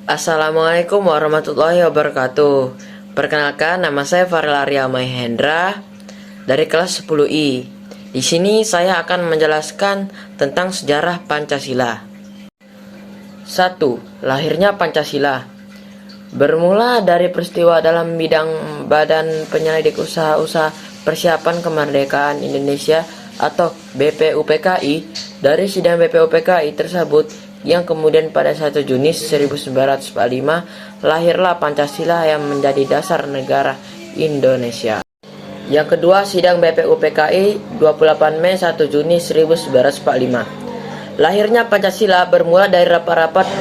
Assalamualaikum warahmatullahi wabarakatuh. Perkenalkan, nama saya Farel Arya Mahendra dari kelas 10I. Di sini saya akan menjelaskan tentang sejarah Pancasila. 1. Lahirnya Pancasila. Bermula dari peristiwa dalam bidang Badan Penyelidik Usaha-usaha Persiapan Kemerdekaan Indonesia atau BPUPKI. Dari sidang BPUPKI tersebut yang kemudian pada 1 Juni 1945 lahirlah Pancasila yang menjadi dasar negara Indonesia. Yang kedua, sidang BPUPKI 28 Mei 1 Juni 1945. Lahirnya Pancasila bermula dari rapat-rapat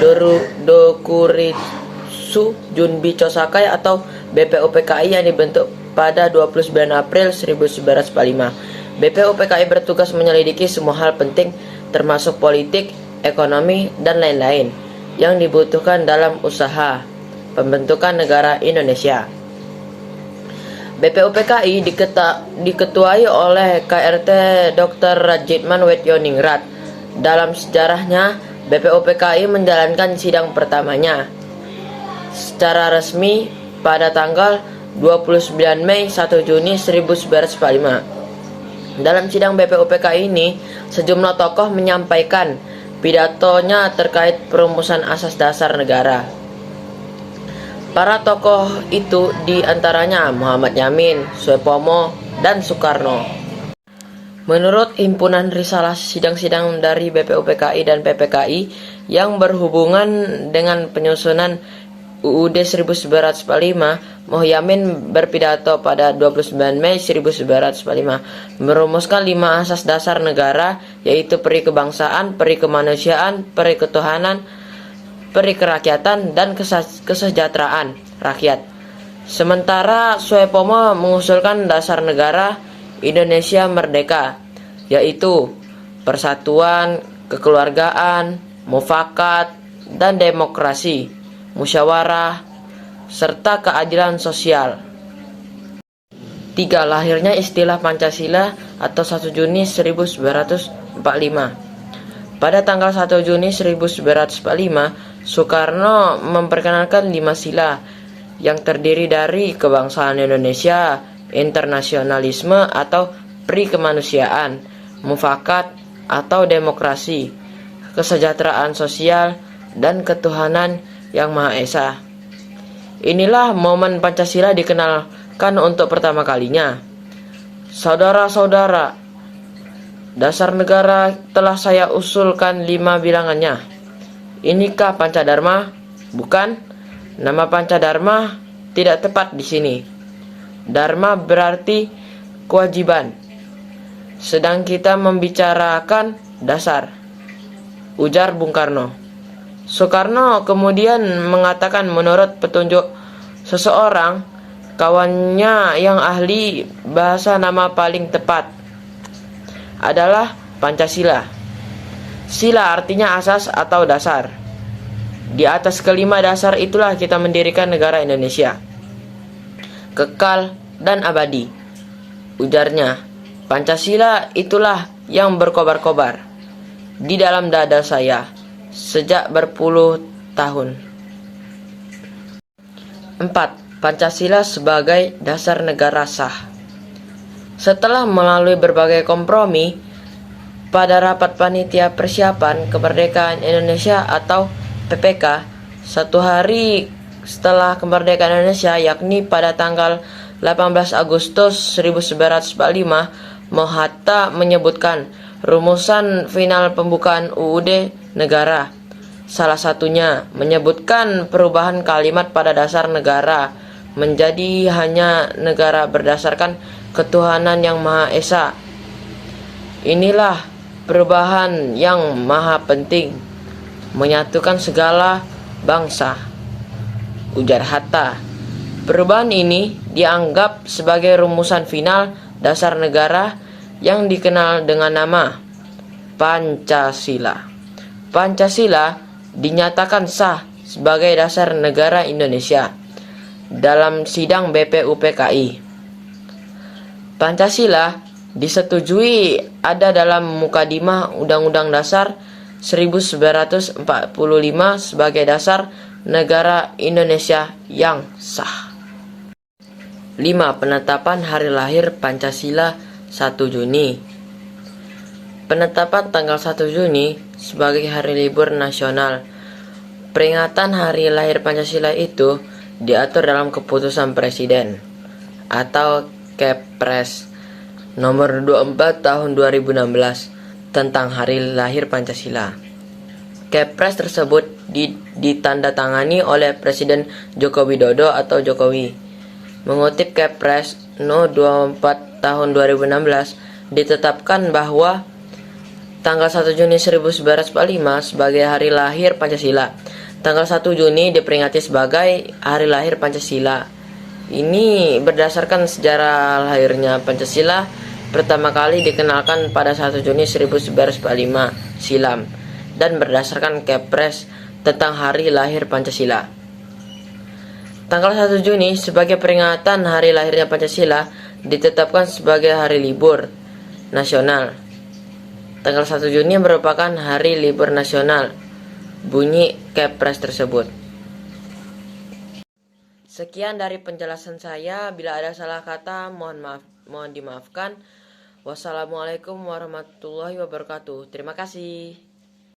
Dokuritsu Junbi Chosakai atau BPUPKI yang dibentuk pada 29 April 1945. BPUPKI bertugas menyelidiki semua hal penting termasuk politik, ekonomi, dan lain-lain yang dibutuhkan dalam usaha pembentukan negara Indonesia. BPUPKI diketuai oleh KRT Dr. Rajitman Wetjoningrat. Dalam sejarahnya, BPUPKI menjalankan sidang pertamanya secara resmi pada tanggal 29 Mei 1 Juni 1945. Dalam sidang BPUPKI ini, sejumlah tokoh menyampaikan pidatonya terkait perumusan asas dasar negara. Para tokoh itu diantaranya Muhammad Yamin, Soepomo, dan Soekarno. Menurut himpunan risalah sidang-sidang dari BPUPKI dan PPKI yang berhubungan dengan penyusunan UUD 1945, Muhammad berpidato pada 29 Mei 1945 merumuskan 5 asas dasar negara, yaitu peri kebangsaan, peri kemanusiaan, peri ketuhanan, peri kerakyatan, dan kesejahteraan rakyat. Sementara Soepomo mengusulkan dasar negara Indonesia merdeka, yaitu persatuan, kekeluargaan, mufakat, dan demokrasi, musyawarah, serta keadilan sosial. 3. Lahirnya istilah Pancasila atau 1 Juni 1945. Pada tanggal 1 Juni 1945, Soekarno memperkenalkan 5 sila yang terdiri dari kebangsaan Indonesia, internasionalisme atau peri kemanusiaan, mufakat atau demokrasi, kesejahteraan sosial, dan ketuhanan yang Maha Esa. Inilah momen Pancasila dikenalkan untuk pertama kalinya. Saudara-saudara, dasar negara telah saya usulkan 5 bilangannya. Inikah Pancadharma? Bukan. Nama Pancadharma tidak tepat di sini. Dharma berarti kewajiban, sedang kita membicarakan dasar, ujar Bung Karno. Soekarno kemudian mengatakan menurut petunjuk seseorang kawannya yang ahli bahasa, nama paling tepat adalah Pancasila. Sila artinya asas atau dasar. Di atas kelima dasar itulah kita mendirikan negara Indonesia, kekal dan abadi, ujarnya. Pancasila itulah yang berkobar-kobar di dalam dada saya sejak berpuluh tahun. 4. Pancasila sebagai dasar negara sah. Setelah melalui berbagai kompromi, pada rapat Panitia Persiapan Kemerdekaan Indonesia atau PPK, 1 hari setelah kemerdekaan Indonesia, yakni pada tanggal 18 Agustus 1945, Mohatta menyebutkan rumusan final pembukaan UUD negara. Salah satunya menyebutkan perubahan kalimat pada dasar negara menjadi hanya negara berdasarkan ketuhanan yang Maha Esa. Inilah perubahan yang maha penting, menyatukan segala bangsa, ujar Hatta. Perubahan ini dianggap sebagai rumusan final dasar negara yang dikenal dengan nama Pancasila. Pancasila dinyatakan sah sebagai dasar negara Indonesia dalam sidang BPUPKI. Pancasila disetujui ada dalam Mukadimah Undang-Undang Dasar 1945 sebagai dasar negara Indonesia yang sah. 5. Penetapan hari lahir Pancasila 1 Juni. Penetapan tanggal 1 Juni sebagai hari libur nasional. Peringatan hari lahir Pancasila itu diatur dalam keputusan Presiden atau Kepres nomor 24 tahun 2016 tentang hari lahir Pancasila. Kepres tersebut ditandatangani oleh Presiden Joko Widodo atau Jokowi. Mengutip Kepres No 24 tahun 2016, ditetapkan bahwa tanggal 1 Juni 1945 sebagai hari lahir Pancasila. Tanggal 1 Juni diperingati sebagai hari lahir Pancasila. Ini berdasarkan sejarah lahirnya Pancasila pertama kali dikenalkan pada 1 Juni 1945 silam dan berdasarkan Kepres tentang hari lahir Pancasila. Tanggal 1 Juni sebagai peringatan hari lahirnya Pancasila ditetapkan sebagai hari libur nasional. Tanggal 1 Juni merupakan hari libur nasional, bunyi Kepres tersebut. Sekian dari penjelasan saya. Bila ada salah kata, mohon dimaafkan. Wassalamualaikum warahmatullahi wabarakatuh. Terima kasih.